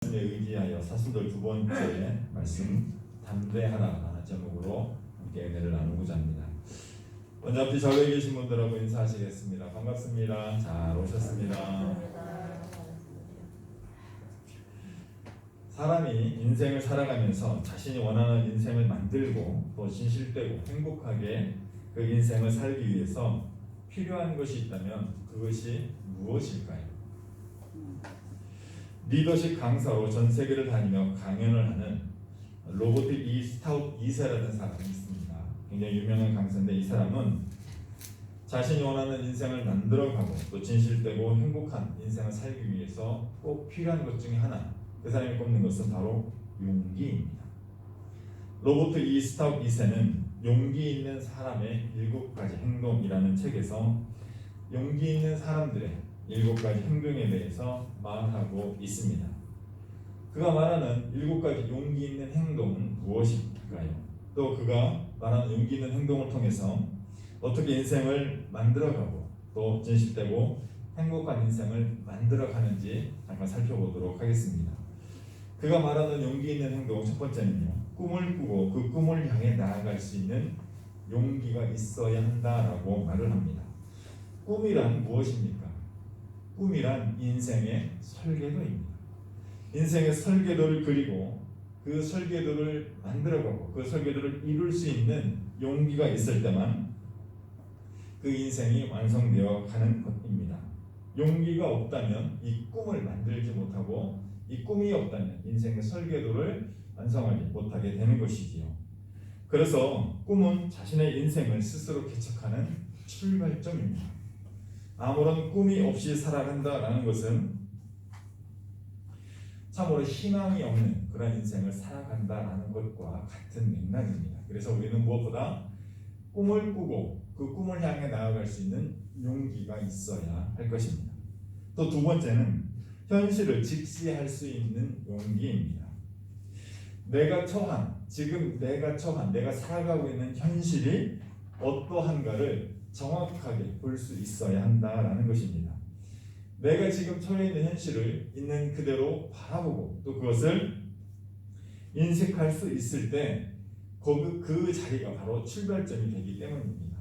의지하여 사순절 두 번째 말씀 담대하라 제목으로 함께 은혜를 나누고자 합니다. 먼저 앞뒤 절에 계신 분들하고 인사하시겠습니다. 반갑습니다. 잘 오셨습니다. 사람이 인생을 살아가면서 자신이 원하는 인생을 만들고 또 진실되고 행복하게 그 인생을 살기 위해서 필요한 것이 있다면 그것이 무엇일까요? 리더십 강사로 전 세계를 다니며 강연을 하는 로버트 E. 스타웃 2세라는 사람이 있습니다. 굉장히 유명한 강사인데 이 사람은 자신이 원하는 인생을 만들어가고 또 진실되고 행복한 인생을 살기 위해서 꼭 필요한 것 중에 하나, 그 사람이 꼽는 것은 바로 용기입니다. 로버트 E. 스타웃 2세는 용기 있는 사람의 7가지 행동이라는 책에서 용기 있는 사람들의 7가지 행동에 대해서 말하고 있습니다. 그가 말하는 7가지 용기 있는 행동은 무엇일까요? 또 그가 말하는 용기 있는 행동을 통해서 어떻게 인생을 만들어가고 또 진실되고 행복한 인생을 만들어가는지 잠깐 살펴보도록 하겠습니다. 그가 말하는 용기 있는 행동 첫 번째는요, 꿈을 꾸고 그 꿈을 향해 나아갈 수 있는 용기가 있어야 한다라고 말을 합니다. 꿈이란 무엇입니까? 꿈이란 인생의 설계도입니다. 인생의 설계도를 그리고 그 설계도를 만들어가고 그 설계도를 이룰 수 있는 용기가 있을 때만 그 인생이 완성되어 가는 것입니다. 용기가 없다면 이 꿈을 만들지 못하고 이 꿈이 없다면 인생의 설계도를 완성하지 못하게 되는 것이지요. 그래서 꿈은 자신의 인생을 스스로 개척하는 출발점입니다. 아무런 꿈이 없이 살아간다라는 것은 참으로 희망이 없는 그런 인생을 살아간다라는 것과 같은 맥락입니다. 그래서 우리는 무엇보다 꿈을 꾸고 그 꿈을 향해 나아갈 수 있는 용기가 있어야 할 것입니다. 또 두 번째는 현실을 직시할 수 있는 용기입니다. 내가 살아가고 있는 현실이 어떠한가를 정확하게 볼 수 있어야 한다라는 것입니다. 내가 지금 처해 있는 현실을 있는 그대로 바라보고 또 그것을 인식할 수 있을 때 그 자리가 바로 출발점이 되기 때문입니다.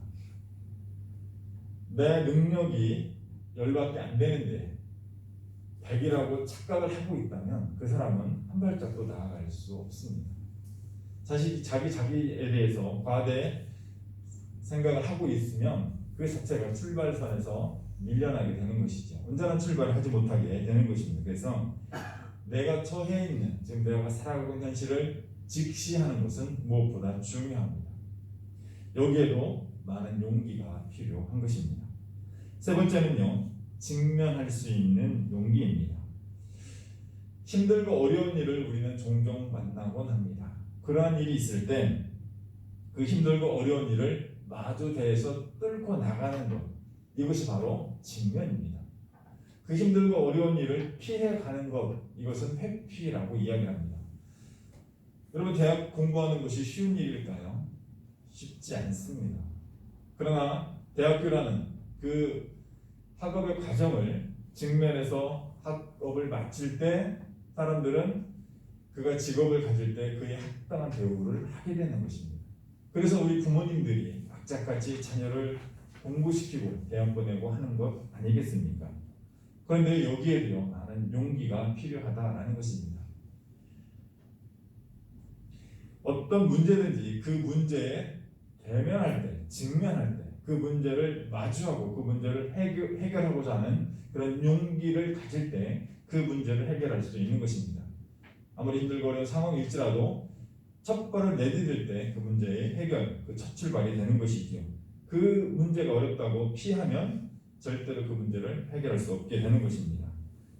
내 능력이 10밖에 안 되는데 100이라고 착각을 하고 있다면 그 사람은 한 발짝도 나아갈 수 없습니다. 사실 자기에 대해서 과대 생각을 하고 있으면 그 자체가 출발선에서 밀려나게 되는 것이죠. 온전한 출발을 하지 못하게 되는 것입니다. 그래서 내가 처해 있는, 지금 내가 살아가고 있는 현실을 직시하는 것은 무엇보다 중요합니다. 여기에도 많은 용기가 필요한 것입니다. 세 번째는요, 직면할 수 있는 용기입니다. 힘들고 어려운 일을 우리는 종종 만나곤 합니다. 그러한 일이 있을 때 그 힘들고 어려운 일을 마주 대해서 뚫고 나가는 것, 이것이 바로 직면입니다. 그 힘들고 어려운 일을 피해가는 것, 이것은 회피라고 이야기합니다. 여러분, 대학 공부하는 것이 쉬운 일일까요? 쉽지 않습니다. 그러나 대학교라는 그 학업의 과정을 직면해서 학업을 마칠 때 사람들은 그가 직업을 가질 때 그에 합당한 대우를 하게 되는 것입니다. 그래서 우리 부모님들이 악착같이 자녀를 공부시키고 대학 보내고 하는 것 아니겠습니까? 그런데 여기에도 많은 용기가 필요하다라는 것입니다. 어떤 문제든지 그 문제에 대면할 때, 직면할 때 그 문제를 마주하고 그 문제를 해결하고자 하는 그런 용기를 가질 때 그 문제를 해결할 수 있는 것입니다. 아무리 힘들고 어려운 상황일지라도 첫 발을 내디딜 때 그 문제의 해결, 그 첫 출발이 되는 것이죠. 그 문제가 어렵다고 피하면 절대로 그 문제를 해결할 수 없게 되는 것입니다.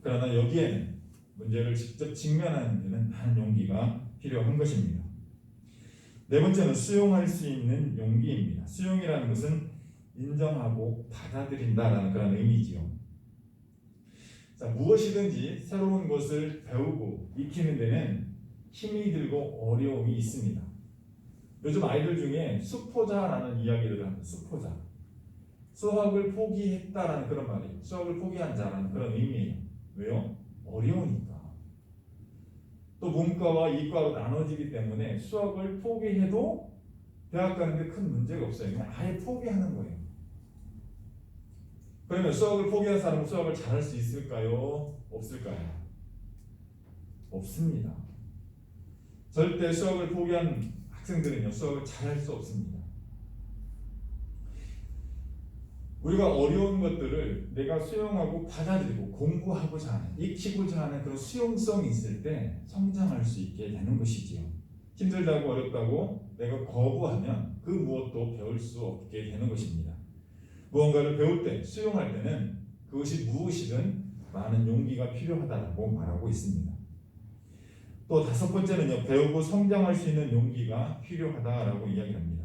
그러나 여기에는 문제를 직접 직면하는 데는 많은 용기가 필요한 것입니다. 네 번째는 수용할 수 있는 용기입니다. 수용이라는 것은 인정하고 받아들인다라는 그런 의미지요. 자, 무엇이든지 새로운 것을 배우고 익히는 데는 힘이 들고 어려움이 있습니다. 요즘 아이들 중에 수포자라는 이야기를 합니다. 수포자. 수학을 포기했다라는 그런 말이에요. 수학을 포기한 자라는 그런 의미예요. 왜요? 어려우니까. 또 문과와 이과로 나눠지기 때문에 수학을 포기해도 대학 가는데 큰 문제가 없어요. 그냥 아예 포기하는 거예요. 그러면 수학을 포기한 사람은 수학을 잘할 수 있을까요? 없을까요? 없습니다. 절대 수학을 포기한 학생들은요, 수학을 잘할 수 없습니다. 우리가 어려운 것들을 내가 수용하고 받아들이고 공부하고자 하는, 익히고자 하는 그런 수용성이 있을 때 성장할 수 있게 되는 것이지요. 힘들다고 어렵다고 내가 거부하면 그 무엇도 배울 수 없게 되는 것입니다. 무언가를 배울 때, 수용할 때는 그것이 무엇이든 많은 용기가 필요하다고 말하고 있습니다. 또 다섯 번째는요, 배우고 성장할 수 있는 용기가 필요하다라고 이야기합니다.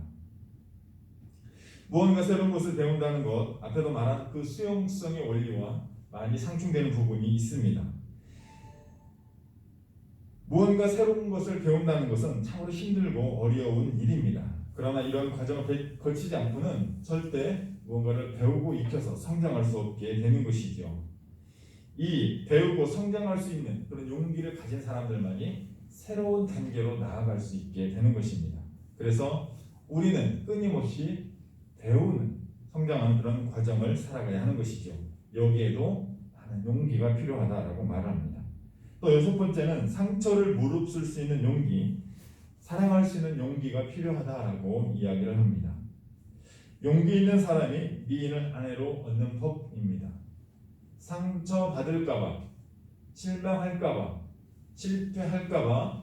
무언가 새로운 것을 배운다는 것, 앞에도 말한 그 수용성의 원리와 많이 상충되는 부분이 있습니다. 무언가 새로운 것을 배운다는 것은 참으로 힘들고 어려운 일입니다. 그러나 이런 과정을 거치지 않고는 절대 무언가를 배우고 익혀서 성장할 수 없게 되는 것이죠. 이 배우고 성장할 수 있는 그런 용기를 가진 사람들만이 새로운 단계로 나아갈 수 있게 되는 것입니다. 그래서 우리는 끊임없이 배우는, 성장하는 그런 과정을 살아가야 하는 것이죠. 여기에도 많은 용기가 필요하다라고 말합니다. 또 여섯 번째는 상처를 무릅쓸 수 있는 용기, 사랑할 수 있는 용기가 필요하다라고 이야기를 합니다. 용기 있는 사람이 미인을 아내로 얻는 법입니다. 상처받을까봐, 실망할까봐, 실패할까봐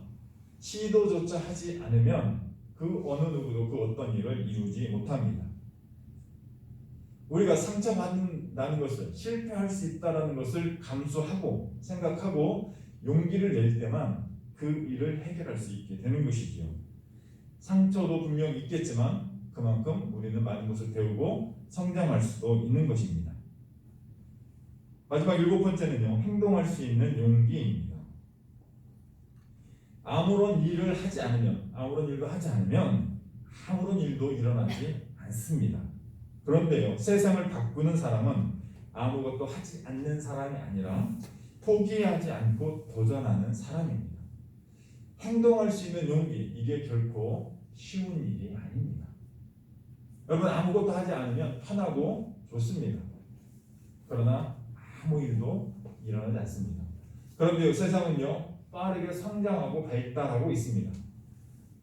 시도조차 하지 않으면 그 어느 누구도 그 어떤 일을 이루지 못합니다. 우리가 상처받는다는 것을, 실패할 수 있다는 것을 감수하고 생각하고 용기를 낼 때만 그 일을 해결할 수 있게 되는 것이지요. 상처도 분명 있겠지만 그만큼 우리는 많은 것을 배우고 성장할 수도 있는 것입니다. 마지막 일곱 번째는요, 행동할 수 있는 용기입니다. 아무런 일도 하지 않으면 아무런 일도 일어나지 않습니다. 그런데요, 세상을 바꾸는 사람은 아무것도 하지 않는 사람이 아니라 포기하지 않고 도전하는 사람입니다. 행동할 수 있는 용기, 이게 결코 쉬운 일이 아닙니다. 여러분, 아무것도 하지 않으면 편하고 좋습니다. 그러나 아무 일도 일어나지 않습니다. 그런데 세상은요, 빠르게 성장하고 발달하고 있습니다.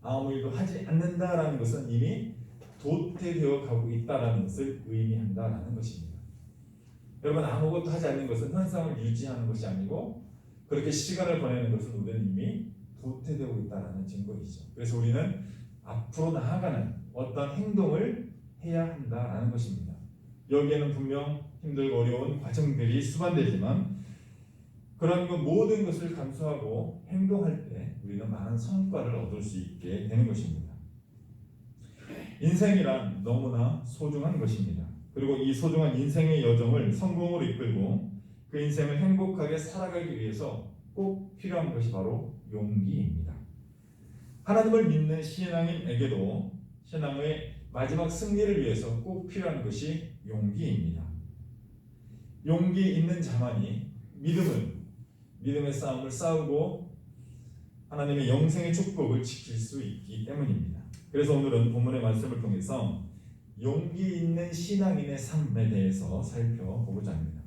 아무 일도 하지 않는다라는 것은 이미 도태되어 가고 있다라는 것을 의미한다라는 것입니다. 여러분, 아무것도 하지 않는 것은 현상을 유지하는 것이 아니고 그렇게 시간을 보내는 것은 우리는 이미 도태되고 있다라는 증거이죠. 그래서 우리는 앞으로 나아가는 어떤 행동을 해야 한다라는 것입니다. 여기에는 분명 힘들고 어려운 과정들이 수반되지만 그런 모든 것을 감수하고 행동할 때 우리는 많은 성과를 얻을 수 있게 되는 것입니다. 인생이란 너무나 소중한 것입니다. 그리고 이 소중한 인생의 여정을 성공으로 이끌고 그 인생을 행복하게 살아가기 위해서 꼭 필요한 것이 바로 용기입니다. 하나님을 믿는 신앙인에게도 신앙의 마지막 승리를 위해서 꼭 필요한 것이 용기입니다. 용기 있는 자만이 믿음의 싸움을 싸우고 하나님의 영생의 축복을 지킬 수 있기 때문입니다. 그래서 오늘은 본문의 말씀을 통해서 용기 있는 신앙인의 삶에 대해서 살펴보고자 합니다.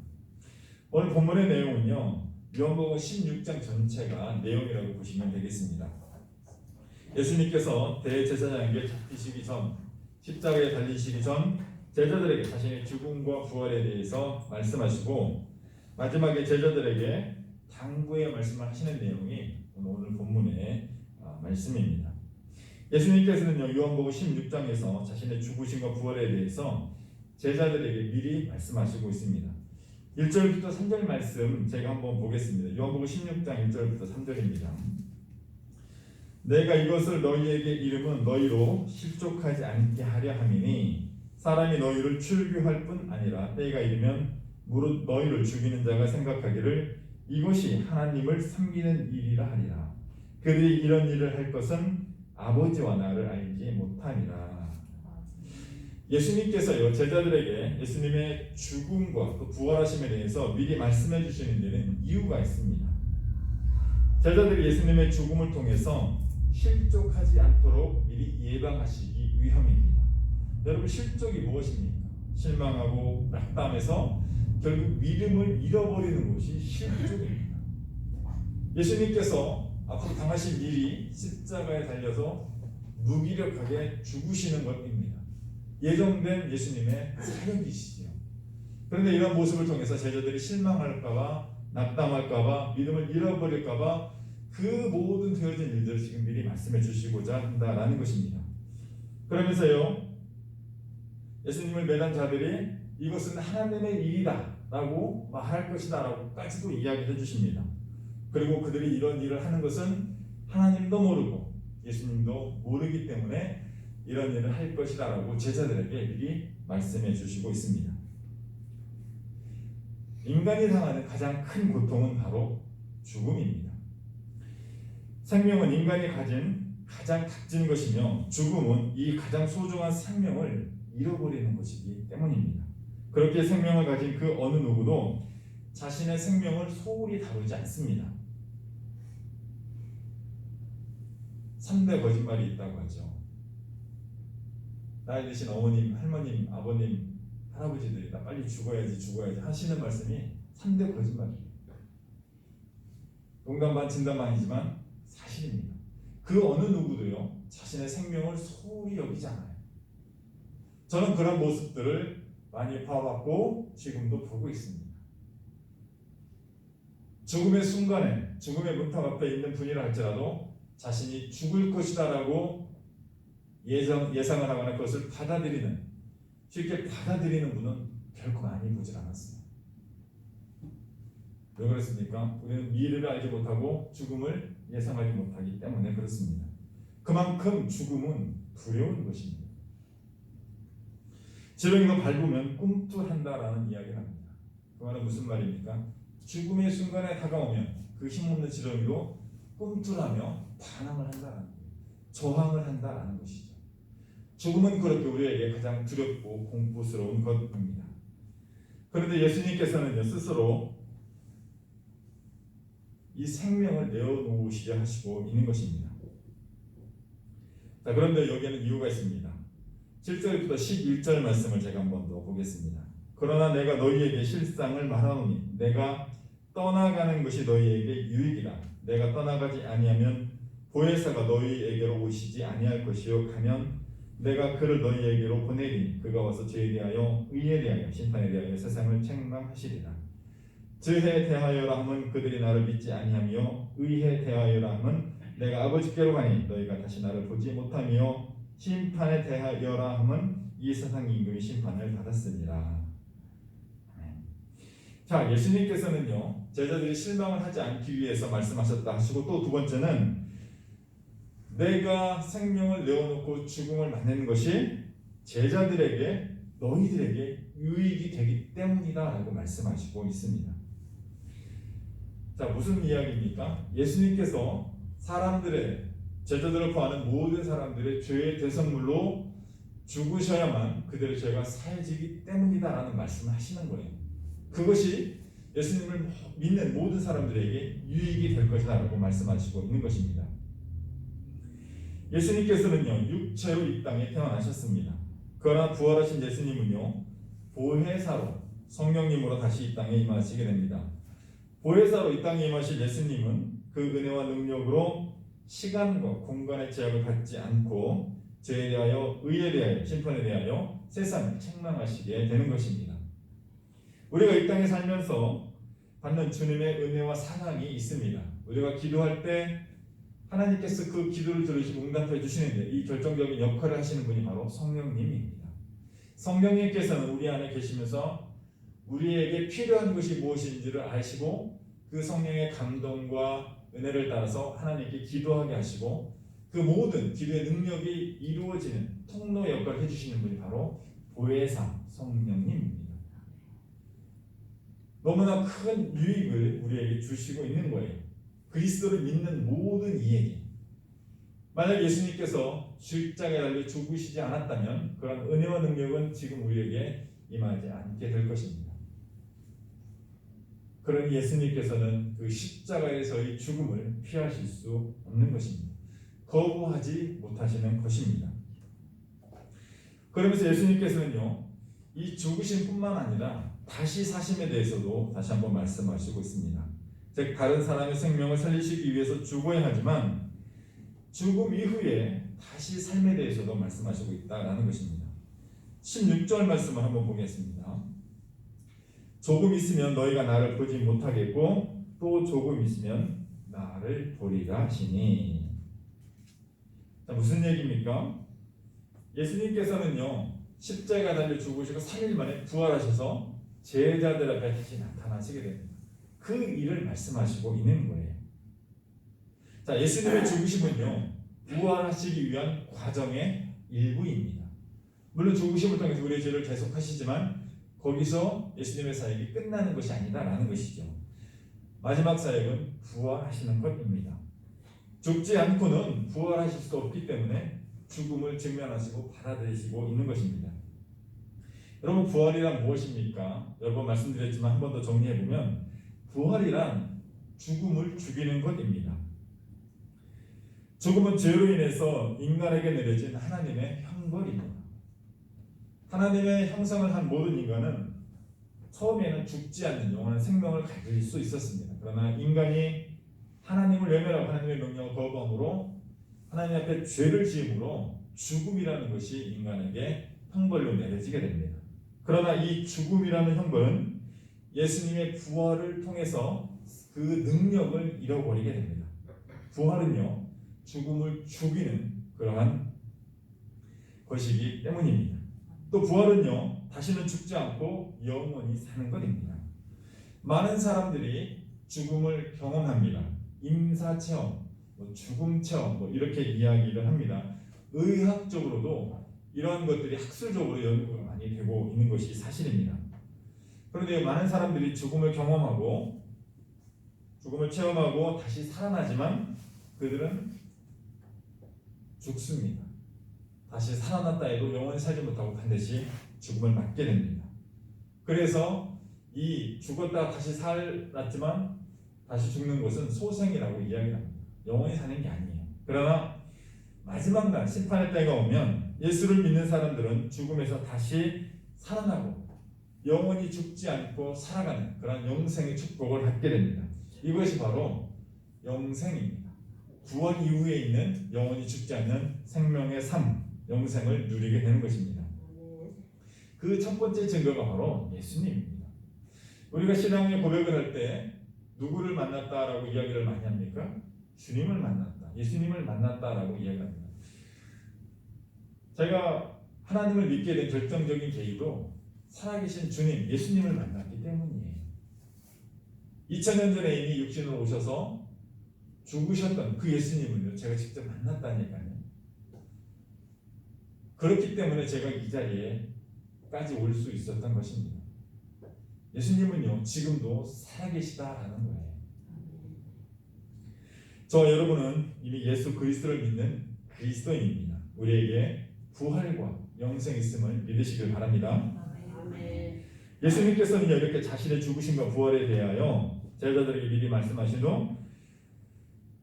오늘 본문의 내용은요, 요한복음 16장 전체가 내용이라고 보시면 되겠습니다. 예수님께서 대제사장에게 잡히시기 전, 십자가에 달리시기 전 제자들에게 자신의 죽음과 부활에 대해서 말씀하시고 마지막에 제자들에게 당부의 말씀을 하시는 내용이 오늘 본문의 말씀입니다. 예수님께서는요, 요한복음 16장에서 자신의 죽으심과 부활에 대해서 제자들에게 미리 말씀하시고 있습니다. 1절부터 3절 말씀 제가 한번 보겠습니다. 요한복음 16장 1절부터 3절입니다. 내가 이것을 너희에게 이름은 너희로 실족하지 않게 하려 함이니 사람이 너희를 출교할 뿐 아니라 때가 이르면 무릇 너희를 죽이는 자가 생각하기를 이것이 하나님을 섬기는 일이라 하리라. 그들이 이런 일을 할 것은 아버지와 나를 알지 못함이라. 예수님께서요, 제자들에게 예수님의 죽음과 그 부활하심에 대해서 미리 말씀해 주시는 데는 이유가 있습니다. 제자들이 예수님의 죽음을 통해서 실족하지 않도록 미리 예방하시기 위함입니다. 여러분, 실족이 무엇입니까? 실망하고 낙담해서 결국 믿음을 잃어버리는 것이 실족입니다. 예수님께서 앞으로 당하신 일이 십자가에 달려서 무기력하게 죽으시는 것입니다. 예정된 예수님의 사역이시죠. 그런데 이런 모습을 통해서 제자들이 실망할까봐, 낙담할까봐, 믿음을 잃어버릴까봐 그 모든 되어진 일들을 지금 미리 말씀해 주시고자 한다라는 것입니다. 그러면서요, 예수님을 매단 자들이 이것은 하나님의 일이다 라고 말할 것이다 라고까지도 이야기해 주십니다. 그리고 그들이 이런 일을 하는 것은 하나님도 모르고 예수님도 모르기 때문에 이런 일을 할 것이다 라고 제자들에게 미리 말씀해 주시고 있습니다. 인간이 당하는 가장 큰 고통은 바로 죽음입니다. 생명은 인간이 가진 가장 값진 것이며 죽음은 이 가장 소중한 생명을 잃어버리는 것이기 때문입니다. 그렇게 생명을 가진 그 어느 누구도 자신의 생명을 소홀히 다루지 않습니다. 3대 거짓말이 있다고 하죠. 나이 드신 어머님, 할머님, 아버님, 할아버지들이 나 빨리 죽어야지 하시는 말씀이 3대 거짓말입니다. 농담 반 진담 반이지만 사실입니다. 그 어느 누구도요 자신의 생명을 소홀히 여기지 않아요. 저는 그런 모습들을 많이 봐왔고 지금도 보고 있습니다. 죽음의 순간에 죽음의 문턱 앞에 있는 분이라 할지라도 자신이 죽을 것이다라고 예상을 하거나 그것을 받아들이는, 쉽게 받아들이는 분은 결코 많이 보질 않았어요. 왜 그렇습니까? 우리는 미래를 알지 못하고 죽음을 예상하지 못하기 때문에 그렇습니다. 그만큼 죽음은 두려운 것입니다. 지렁이가 밟으면 꿈틀한다라는 이야기를 합니다. 그 말은 무슨 말입니까? 죽음의 순간에 다가오면 그 힘없는 지렁이도 꿈틀하며 반항을 한다라는 거예요. 저항을 한다라는 것이죠. 죽음은 그렇게 우리에게 가장 두렵고 공포스러운 것입니다. 그런데 예수님께서는 스스로 이 생명을 내어놓으시려 하시고 있는 것입니다. 자, 그런데 여기에는 이유가 있습니다. 7절부터 11절 말씀을 제가 한번 더 보겠습니다. 그러나 내가 너희에게 실상을 말하노니 내가 떠나가는 것이 너희에게 유익이라. 내가 떠나가지 아니하면 보혜사가 너희에게로 오시지 아니할 것이요 가면 내가 그를 너희에게로 보내리니 그가 와서 죄에 대하여 의에 대하여 심판에 대하여 세상을 책망하시리라. 죄에 대하여라 함은 그들이 나를 믿지 아니하며 의에 대하여라 함은 내가 아버지께로 가니 너희가 다시 나를 보지 못하며 심판에 대하여라 함은 이 세상 임금이 심판을 받았으니라. 자, 예수님께서는요 제자들이 실망을 하지 않기 위해서 말씀하셨다 하시고 또 두 번째는 내가 생명을 내어놓고 죽음을 맞는 것이 제자들에게 너희들에게 유익이 되기 때문이다 라고 말씀하시고 있습니다. 자, 무슨 이야기입니까? 예수님께서 사람들의, 제자들을 포함하는 모든 사람들의 죄의 대성물로 죽으셔야만 그들의 죄가 사해지기 때문이다 라는 말씀을 하시는 거예요. 그것이 예수님을 믿는 모든 사람들에게 유익이 될 것이다 라고 말씀하시고 있는 것입니다. 예수님께서는요 육체로 이 땅에 태어나셨습니다. 그러나 부활하신 예수님은요 보혜사로 성령님으로 다시 이 땅에 임하시게 됩니다. 보혜사로 이 땅에 임하실 예수님은 그 은혜와 능력으로 시간과 공간의 제약을 받지 않고 죄에 대하여 의에 대하여 심판에 대하여 세상을 책망하시게 되는 것입니다. 우리가 이 땅에 살면서 받는 주님의 은혜와 사랑이 있습니다. 우리가 기도할 때 하나님께서 그 기도를 들으시고 응답해 주시는데 이 결정적인 역할을 하시는 분이 바로 성령님입니다. 성령님께서는 우리 안에 계시면서 우리에게 필요한 것이 무엇인지를 아시고 그 성령의 감동과 은혜를 따라서 하나님께 기도하게 하시고 그 모든 기도의 능력이 이루어지는 통로 역할을 해주시는 분이 바로 보혜사 성령님입니다. 너무나 큰 유익을 우리에게 주시고 있는 거예요. 그리스도를 믿는 모든 이에게. 만약 예수님께서 십자가에 달려 죽으시지 않았다면 그런 은혜와 능력은 지금 우리에게 임하지 않게 될 것입니다. 그러니 예수님께서는 그 십자가에서의 죽음을 피하실 수 없는 것입니다. 거부하지 못하시는 것입니다. 그러면서 예수님께서는요, 이 죽으심뿐만 아니라 다시 사심에 대해서도 다시 한번 말씀하시고 있습니다. 즉 다른 사람의 생명을 살리시기 위해서 죽어야 하지만 죽음 이후에 다시 삶에 대해서도 말씀하시고 있다라는 것입니다. 16절 말씀을 한번 보겠습니다. 조금 있으면 너희가 나를 보지 못하겠고 또 조금 있으면 나를 보리라 하시니. 자, 무슨 얘기입니까? 예수님께서는요, 십자가 달려 죽으시고 3일 만에 부활하셔서 제자들 앞에 다시 나타나시게 됩니다. 그 일을 말씀하시고 있는 거예요. 자, 예수님의 죽으심은요, 부활하시기 위한 과정의 일부입니다. 물론 죽으심을 통해서 우리의 죄를 계속하시지만 거기서 예수님의 사역이 끝나는 것이 아니다라는 것이죠. 마지막 사역은 부활하시는 것입니다. 죽지 않고는 부활하실 수 없기 때문에 죽음을 직면하시고 받아들이시고 있는 것입니다. 여러분, 부활이란 무엇입니까? 여러 번 말씀드렸지만 한 번 더 정리해보면 부활이란 죽음을 죽이는 것입니다. 죽음은 죄로 인해서 인간에게 내려진 하나님의 형벌입니다. 하나님의 형상을 한 모든 인간은 처음에는 죽지 않는 영원한 생명을 가질 수 있었습니다. 그러나 인간이 하나님을 외면하고 하나님의 명령을 거부함으로 하나님 앞에 죄를 지음으로 죽음이라는 것이 인간에게 형벌로 내려지게 됩니다. 그러나 이 죽음이라는 형벌은 예수님의 부활을 통해서 그 능력을 잃어버리게 됩니다. 부활은요, 죽음을 죽이는 그러한 것이기 때문입니다. 또 부활은요, 다시는 죽지 않고 영원히 사는 것입니다. 많은 사람들이 죽음을 경험합니다. 임사체험, 죽음 체험 이렇게 이야기를 합니다. 의학적으로도 이러한 것들이 학술적으로 연구가 많이 되고 있는 것이 사실입니다. 그런데 많은 사람들이 죽음을 경험하고 죽음을 체험하고 다시 살아나지만 그들은 죽습니다. 다시 살아났다 해도 영원히 살지 못하고 반드시 죽음을 맞게 됩니다. 그래서 이 죽었다 다시 살았지만 다시 죽는 것은 소생이라고 이야기합니다. 영원히 사는 게 아니에요. 그러나 마지막 날 심판의 때가 오면 예수를 믿는 사람들은 죽음에서 다시 살아나고 영원히 죽지 않고 살아가는 그런 영생의 축복을 받게 됩니다. 이것이 바로 영생입니다. 부활 이후에 있는 영원히 죽지 않는 생명의 삶, 영생을 누리게 되는 것입니다. 그 첫 번째 증거가 바로 예수님입니다. 우리가 신앙의 고백을 할 때 누구를 만났다라고 이야기를 많이 합니까? 주님을 만났다, 예수님을 만났다라고 이야기합니다. 제가 하나님을 믿게 된 결정적인 계기도 살아계신 주님, 예수님을 만났기 때문이에요. 2000년 전에 이미 육신으로 오셔서 죽으셨던 그 예수님을요, 제가 직접 만났다니까요. 그렇기 때문에 제가 이 자리에까지 올 수 있었던 것입니다. 예수님은요, 지금도 살아계시다라는 거예요. 저와 여러분은 이미 예수 그리스도를 믿는 그리스도인입니다. 우리에게 부활과 영생이 있음을 믿으시길 바랍니다. 예수님께서는 이렇게 자신의 죽으심과 부활에 대하여 제자들에게 미리 말씀하신 후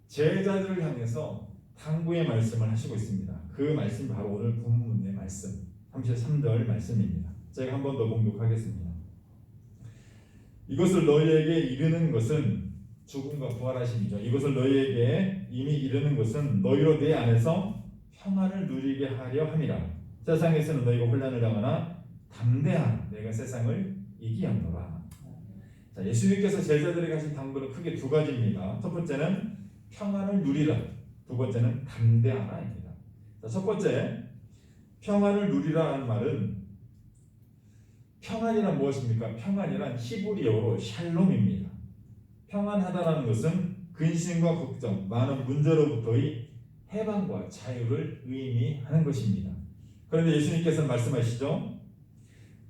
제자들을 향해서 당부의 말씀을 하시고 있습니다. 그 말씀이 바로 오늘 본문의 말씀 33절 말씀입니다. 제가 한 번 더 봉독하겠습니다. 이것을 너희에게 이르는 것은 죽음과 부활하심이죠. 이것을 너희에게 이미 이르는 것은 너희로 내 안에서 평안을 누리게 하려 함이라. 세상에서는 너희가 혼란을 당하나 담대하라. 내가 세상을 이기었노라. 자, 예수님께서 제자들에게 하신 당부는 크게 두 가지입니다. 첫 번째는 평안을 누리라. 두 번째는 담대하라입니다. 자, 첫 번째 평안을 누리라는 말은 평안이란 무엇입니까? 평안이란 히브리어로 샬롬입니다. 평안하다라는 것은 근심과 걱정, 많은 문제로부터의 해방과 자유를 의미하는 것입니다. 그런데 예수님께서는 말씀하시죠.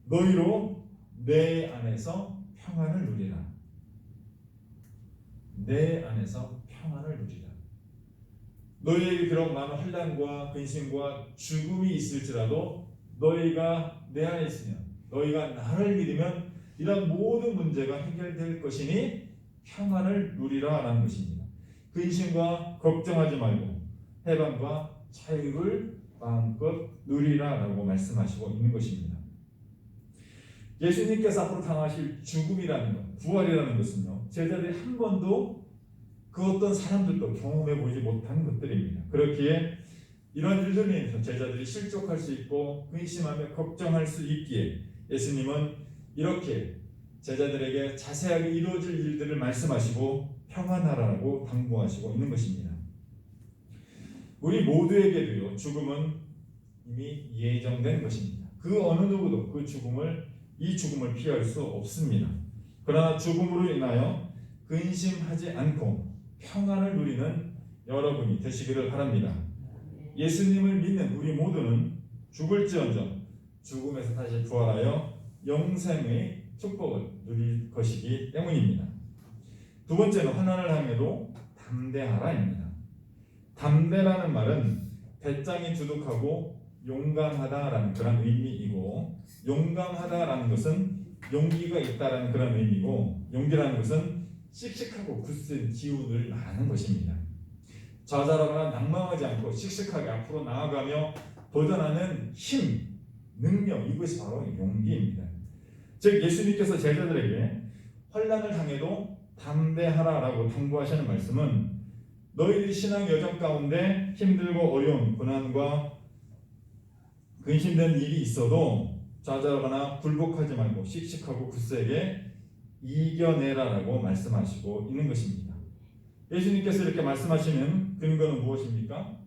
너희로 내 안에서 평안을 누리라. 내 안에서 평안을 누리라. 너희에게 비록 많은 혼란과 근심과 죽음이 있을지라도 너희가 내 안에 있으면, 너희가 나를 믿으면 이런 모든 문제가 해결될 것이니 평안을 누리라 라는 것입니다. 근심과 걱정하지 말고 해방과 자유를 마음껏 누리라 라고 말씀하시고 있는 것입니다. 예수님께서 앞으로 당하실 죽음이라는 것, 부활이라는 것은요, 제자들이 한 번도 그 어떤 사람들도 경험해 보지 못한 것들입니다. 그렇기에 이런 일들로 인해서 제자들이 실족할 수 있고 근심하며 걱정할 수 있기에 예수님은 이렇게 제자들에게 자세하게 이루어질 일들을 말씀하시고 평안하라고 당부하시고 있는 것입니다. 우리 모두에게도요, 죽음은 이미 예정된 것입니다. 그 어느 누구도 이 죽음을 피할 수 없습니다. 그러나 죽음으로 인하여 근심하지 않고 평안을 누리는 여러분이 되시기를 바랍니다. 예수님을 믿는 우리 모두는 죽을지언정 죽음에서 다시 부활하여 영생의 축복을 누릴 것이기 때문입니다. 두 번째는 환난을 향해도 담대하라입니다. 담대라는 말은 배짱이 두둑하고 용감하다라는 그런 의미이고, 용감하다라는 것은 용기가 있다라는 그런 의미고, 용기라는 것은 씩씩하고 굳은 기운을 말하는 것입니다. 좌절하거나 낭망하지 않고 씩씩하게 앞으로 나아가며 도전하는 힘, 능력, 이것이 바로 용기입니다. 즉 예수님께서 제자들에게 환난을 당해도 담대하라라고 당부하시는 말씀은 너희들이 신앙 여정 가운데 힘들고 어려운 고난과 근심된 일이 있어도 좌절하거나 굴복하지 말고 씩씩하고 굳세게 이겨내라라고 말씀하시고 있는 것입니다. 예수님께서 이렇게 말씀하시는 근거는 무엇입니까?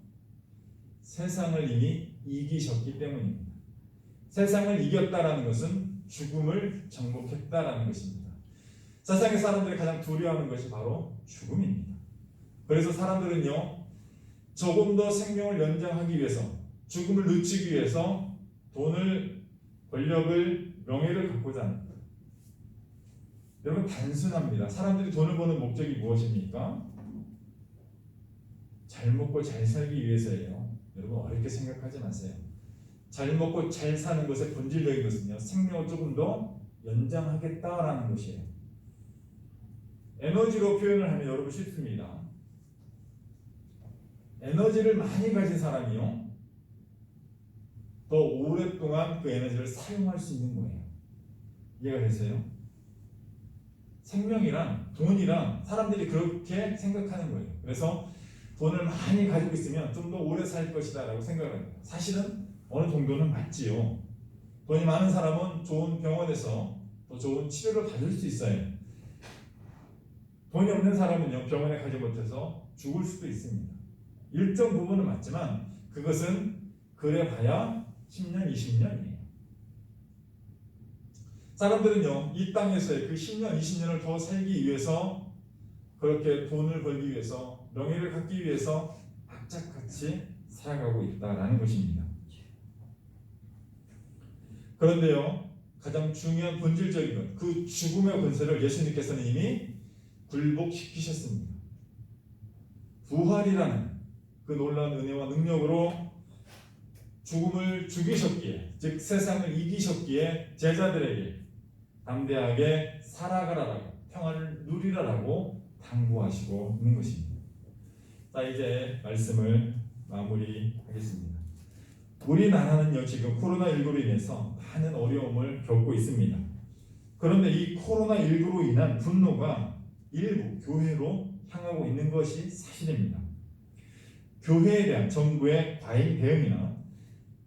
세상을 이미 이기셨기 때문입니다. 세상을 이겼다라는 것은 죽음을 정복했다라는 것입니다. 세상의 사람들이 가장 두려워하는 것이 바로 죽음입니다. 그래서 사람들은요, 조금 더 생명을 연장하기 위해서, 죽음을 늦추기 위해서 돈을, 권력을, 명예를 갖고자 합니다. 여러분, 단순합니다. 사람들이 돈을 버는 목적이 무엇입니까? 잘 먹고 잘 살기 위해서예요. 여러분, 어렵게 생각하지 마세요. 잘 먹고 잘 사는 것의 본질적인 것은요, 생명을 조금 더 연장하겠다라는 것이에요. 에너지로 표현을 하면 여러분 쉽습니다. 에너지를 많이 가진 사람이요, 더 오랫동안 그 에너지를 사용할 수 있는 거예요. 이해가 되세요? 생명이랑 돈이랑 사람들이 그렇게 생각하는 거예요. 그래서 돈을 많이 가지고 있으면 좀 더 오래 살 것이다 라고 생각을 합니다. 사실은 어느 정도는 맞지요. 돈이 많은 사람은 좋은 병원에서 더 좋은 치료를 받을 수 있어요. 돈이 없는 사람은요, 병원에 가지 못해서 죽을 수도 있습니다. 일정 부분은 맞지만 그것은 그래 봐야 10년, 20년이에요. 사람들은요, 이 땅에서의 그 10년, 20년을 더 살기 위해서, 그렇게 돈을 벌기 위해서, 명예를 갖기 위해서 악착같이 살아가고 있다라는 것입니다. 그런데요, 가장 중요한 본질적인 것, 그 죽음의 권세를 예수님께서는 이미 굴복시키셨습니다. 부활이라는 그 놀라운 은혜와 능력으로 죽음을 죽이셨기에, 즉 세상을 이기셨기에 제자들에게 담대하게 살아가라라고, 평안을 누리라라고 당부하시고 있는 것입니다. 자, 이제 말씀을 마무리하겠습니다. 우리나라는요, 지금 코로나19로 인해서 많은 어려움을 겪고 있습니다. 그런데 이 코로나19로 인한 분노가 일부 교회로 향하고 있는 것이 사실입니다. 교회에 대한 정부의 과잉 대응이나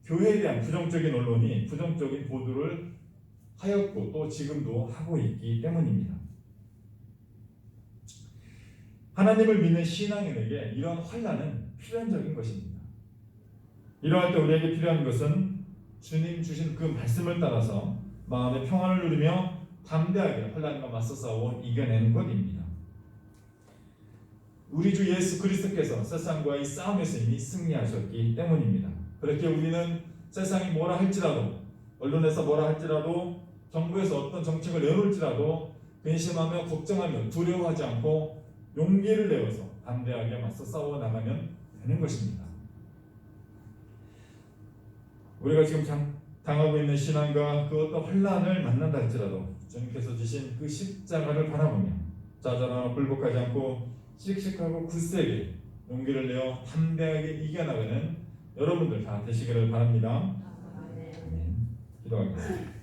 교회에 대한 부정적인 언론이 부정적인 보도를 하였고 또 지금도 하고 있기 때문입니다. 하나님을 믿는 신앙인에게 이런 환난은 필연적인 것입니다. 이러할 때 우리에게 필요한 것은 주님 주신 그 말씀을 따라서 마음의 평안을 누리며 담대하게 환난과 맞서 싸워 이겨내는 것입니다. 우리 주 예수 그리스도께서 세상과의 싸움에서 이미 승리하셨기 때문입니다. 그렇게 우리는 세상이 뭐라 할지라도, 언론에서 뭐라 할지라도, 정부에서 어떤 정책을 내놓을지라도 근심하며 걱정하며 두려워하지 않고 용기를 내어서 담대하게 맞서 싸워 나가면 되는 것입니다. 우리가 지금 당하고 있는 신앙과 그 어떤 환난을 만난다 할지라도 주님께서 주신 그 십자가를 바라보며 좌절하고 굴복하지 않고 씩씩하고 굳세게 용기를 내어 담대하게 이겨나가는 여러분들 다 되시기를 바랍니다. 아멘. 기도하겠습니다.